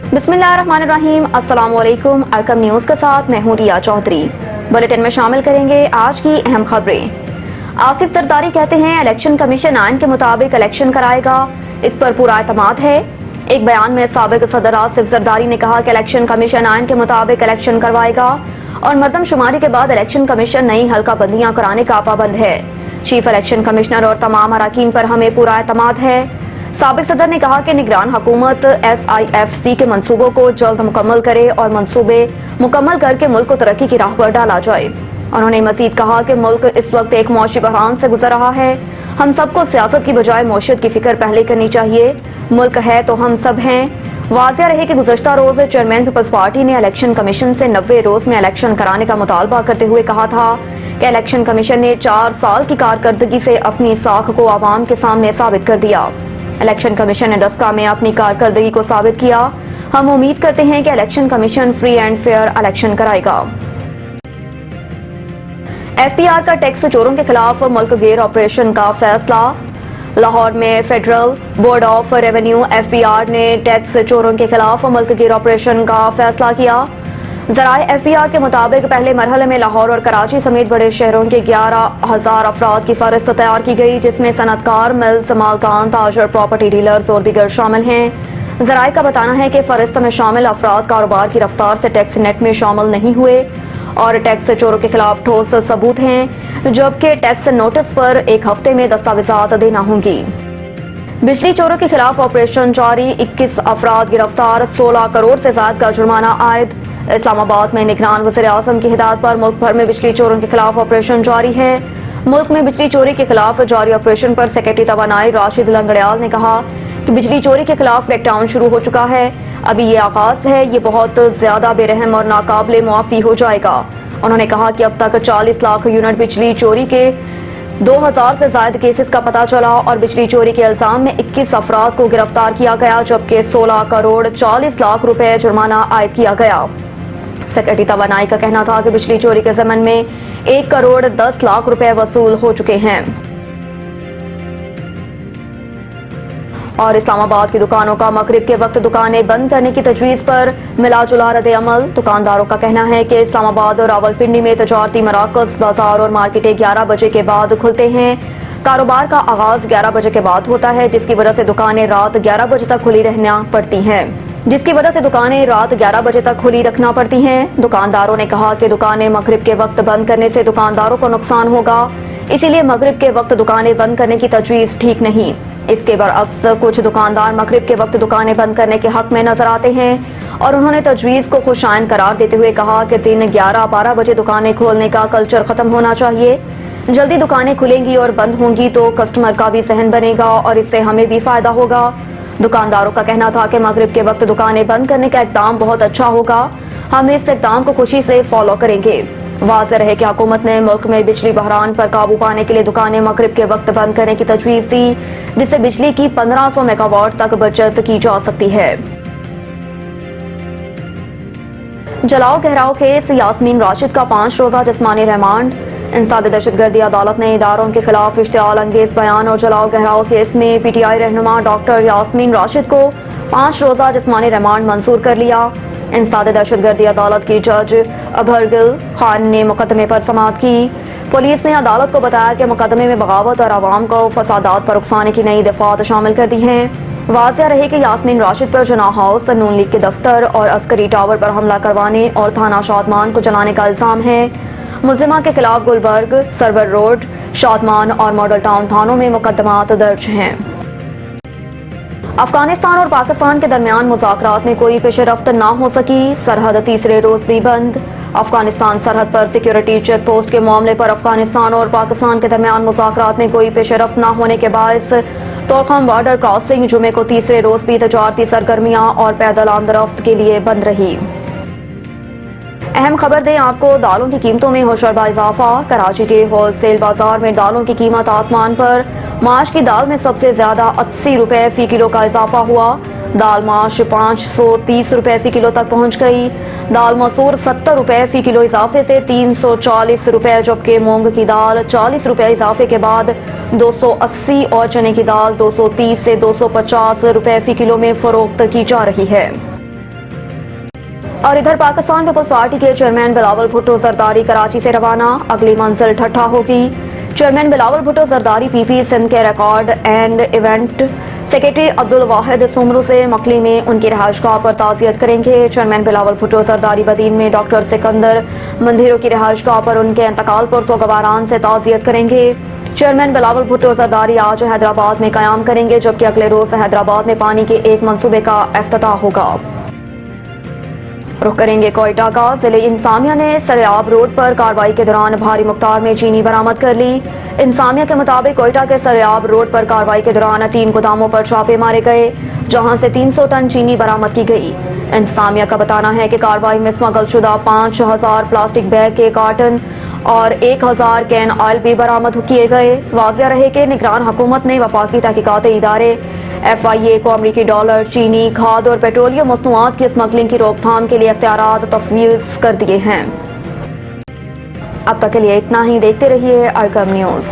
बिस्मिल्लाहिर्रहमानिर्रहीम। अस्सलाम वालेकुम। अरकम न्यूज़ के साथ मैं हूँ रिया चौधरी। बुलेटिन में शामिल करेंगे आज की अहम खबरें। आसिफ जरदारी कहते हैं इलेक्शन कमीशन आइन के मुताबिक इलेक्शन कराएगा, इस पर पूरा एतमाद है। एक बयान में साबिक सदर आसिफ जरदारी ने कहा कि इलेक्शन कमीशन आइन के मुताबिक इलेक्शन करवाएगा और मरदमशुमारी के बाद इलेक्शन कमीशन नई हल्का बंदियां कराने का पाबंद है। चीफ इलेक्शन कमिश्नर और तमाम अराकीन पर हमें पूरा एतमाद है। साबिक सदर ने कहा कि निगरान हुकूमत SIFC के मंसूबों को जल्द मुकम्मल करे और मंसूबे मुकम्मल करके मुल्क को तरक्की की राह पर डाला जाए। उन्होंने मजीद कहा कि मुल्क इस वक्त एक मौशी बहरान से गुजर रहा है। हम सबको सियासत की बजाय मौशियत की फिक्र पहले करनी चाहिए। मुल्क है तो हम सब हैं। वाज़िया रहे कि गुज़श्ता रोज चेयरमैन पीपल्स पार्टी ने इलेक्शन कमीशन से 90 रोज में इलेक्शन कराने का मुतालबा करते हुए कहा था कि इलेक्शन कमीशन ने 4 साल की कारकर्दगी से अपनी साख को आवाम के सामने साबित कर दिया। इलेक्शन कमीशन ने डस्का में अपनी कारकर्दगी को साबित किया। हम उम्मीद करते हैं कि election commission free and fair election कराएगा। FPR का टैक्स चोरों के खिलाफ मुल्क गेर ऑपरेशन का फैसला। लाहौर में federal board of revenue FPR ने टैक्स चोरों के खिलाफ मुल्क गेर ऑपरेशन का फैसला किया। ज़राए FPR के मुताबिक पहले मरहले में लाहौर और कराची समेत बड़े शहरों के 11,000 अफराद की फहरिस्त तैयार की गई, जिसमें सनतकार, मिल्स, मालकान, ताजर, प्रॉपर्टी डीलर्स और दीगर शामिल हैं। ज़राए का बताना है कि फहरिस्त में शामिल अफराद कारोबार की रफ्तार से टैक्स नेट में शामिल नहीं हुए और टैक्स चोरों के खिलाफ ठोस सबूत हैं, जबकि टैक्स नोटिस पर 1 हफ्ते में दस्तावेजात देना होंगी। बिजली चोरों के खिलाफ ऑपरेशन जारी, 21 अफराद गिरफ्तार, 16 करोड़ से ज्यादा का जुर्माना आयद। इस्लामाबाद में निगरान वज़ीर आज़म की हिदायत पर मुल्क भर में बिजली चोरों के खिलाफ ऑपरेशन जारी है। मुल्क में बिजली चोरी के खिलाफ जारी ऑपरेशन पर सेक्रेटरी तवानाई राशिद लंगड़ियाल ने कहा कि बिजली चोरी के खिलाफ क्रैकडाउन शुरू हो चुका है। अभी ये आगाज है, ये बहुत ज्यादा बेरहम और नाकाबिले मुआफी हो जाएगा। उन्होंने कहा कि अब तक 40 लाख यूनिट बिजली चोरी के 2000 से ज्यादा केसेस का पता चला और बिजली चोरी के इल्जाम में 21 अफराद को गिरफ्तार किया गया, जबकि 16 करोड़ 40 लाख रुपए जुर्माना आयद किया गया। सेक्रेटरी तवानाई का कहना था कि बिजली चोरी के ज़मन में 1 करोड़ 10 लाख रुपए वसूल हो चुके हैं। और इस्लामाबाद की दुकानों का मगरिब के वक्त दुकानें बंद करने की तजवीज़ पर मिला जुला रद्द अमल। दुकानदारों का कहना है कि इस्लामाबाद और रावलपिंडी में तजारती मराकज़, बाजार और मार्केटें 11 बजे के बाद खुलते हैं। कारोबार का आगाज 11 बजे के बाद होता है, जिसकी वजह से दुकानें रात 11 बजे तक खुली रखना पड़ती हैं। दुकानदारों ने कहा कि दुकानें मगरिब के वक्त बंद करने से दुकानदारों को नुकसान होगा, इसीलिए मगरिब के वक्त दुकानें बंद करने की तजवीज़ ठीक नहीं। इसके बरअक्स कुछ दुकानदार मगरिब के वक्त दुकानें बंद करने के हक में नजर आते हैं और उन्होंने तजवीज़ को खुशाइन करार देते हुए कहा कि दिन 11-12 बजे दुकानें खोलने का कल्चर खत्म होना चाहिए। जल्दी दुकानें खुलेंगी और बंद होंगी तो कस्टमर का भी सहन बनेगा और इससे हमें भी फायदा होगा। दुकानदारों का कहना था कि मगरिब के वक्त दुकानें बंद करने का इक़दाम बहुत अच्छा होगा, हम इस इक़दाम को खुशी से फॉलो करेंगे। वाज़ेह रहे कि हुकूमत ने मुल्क में बिजली बहरान पर काबू पाने के लिए दुकानें मगरिब के वक्त बंद करने की तजवीज़ दी, जिससे बिजली की 1500 मेगावाट तक बचत की जा सकती है। जलाओ घहराव केस, यास्मीन राशिद का 5 रोजा जिस्मानी रिमांड। इंसाद दहशतगर्दी अदालत ने इदारों के खिलाफ इश्तियाल अंगेज बयान और जलाओ घहराव केस में PTI रहनुमा डॉक्टर यास्मीन राशिद को 5 रोजा जिस्मानी रिमांड मंजूर कर लिया। इंसाद दहशतगर्दी अदालत की जज अभरगिल खान ने मुकदमे पर समाअत की। पुलिस ने अदालत को बताया कि मुकदमे में बगावत और आवाम को फसादात पर उकसाने की नई दफात शामिल कर दी हैं। वाज़िया रहे कि यास्मीन राशिद पर जना हाउस, नून लीग के दफ्तर और अस्करी टावर पर हमला करवाने और थाना शादमान को जलाने का इल्जाम है। मुल्जिमा के खिलाफ गुलबर्ग, सरवर रोड, शादमान और मॉडल टाउन थानों में मुकदमात दर्ज हैं। अफगानिस्तान और पाकिस्तान के दरमियान मुज़ाकरात में कोई पेशरफ्त ना हो सकी, सरहद तीसरे रोज भी बंद। अफगानिस्तान सरहद पर सिक्योरिटी चेक पोस्ट के मामले पर अफगानिस्तान और पाकिस्तान के दरमियान मुज़ाकरात में कोई पेशरफ्त न होने के बायस तोरखम बॉर्डर क्रॉसिंग जुमे को तीसरे रोज भी तजारती सरगर्मियां और पैदल आमदरफ्त के लिए बंद रही। अहम खबर दें आपको, दालों की कीमतों में होशरबा इजाफा। कराची के होलसेल बाजार में दालों की कीमत आसमान पर। माश की दाल में सबसे ज्यादा 80 रुपए फी किलो का इजाफा हुआ। दाल माश 530 रुपए फी किलो तक पहुंच गई। दाल मसूर 70 रुपए फी किलो इजाफे से 340 रुपए, जबकि मूंग की दाल 40 रुपए इजाफे के बाद 280 और चने की दाल 230 से 250 रुपए फी किलो में फरोख्त की जा रही है। اور ادھر پاکستان پیپلز پارٹی کے چیئرمین بلاول بھٹو زرداری کراچی سے روانہ، اگلی منزل ٹھٹھہ ہوگی۔ Chairman Bilawal Bhutto Zardari P P Sindh کے record and event secretary Abdul Wahid Soomro سے مکلی میں ان کی رہائش گاہ پر تعزیت کریں گے۔ چیئرمین بلاول بھٹو زرداری بدین میں ڈاکٹر سکندر مندھیرو کی رہائش گاہ پر ان کے انتقال پر سوگواران سے تعزیت کریں گے۔ چیئرمین بلاول بھٹو زرداری آج حیدرآباد میں قیام کریں گے، جبکہ اگلے روز حیدرآباد میں پانی کے ایک منصوبے کا افتتاح ہوگا۔ رخ کریں گے کوئٹہ کا۔ ضلع انتظامیہ نے سریاب روڈ پر کارروائی کے دوران بھاری مقدار میں چینی برآمد کر لی۔ انتظامیہ کے مطابق کوئٹہ کے سریاب روڈ پر کارروائی کے دوران 3 گوداموں پر چھاپے مارے گئے، جہاں سے 300 ٹن چینی برآمد کی گئی۔ انتظامیہ کا بتانا ہے کہ کارروائی میں اسمگل شدہ 5000 پلاسٹک بیگ کے کارٹن اور 1000 کین آئل بھی برآمد کیے گئے۔ واضح رہے کہ نگران حکومت نے وفاقی تحقیقاتی ادارے FIA کو امریکی ڈالر، چینی، کھاد اور پیٹرولیم مصنوعات کی اسمگلنگ کی روک تھام کے لیے اختیارات تفویض کر دیے ہیں۔ اب تک کے لیے اتنا ہی، دیکھتے رہیے ارکم نیوز۔